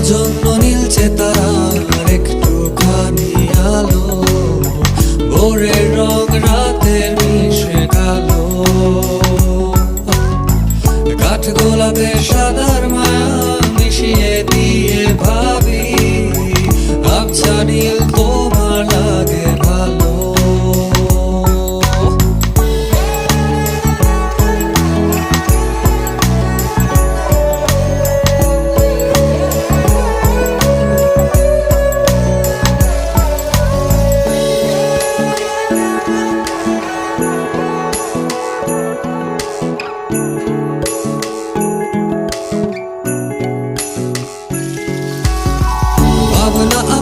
জন্য নীলছে তারার একটুখানি আলো, ভোরের রং রাতের মিশে কালো। কাঠ গোলাপে সাদার মায়া মিশিয়ে দিয়ে ভাবি, আবছা নীল তোমার লাগে ভালো। ভাবনা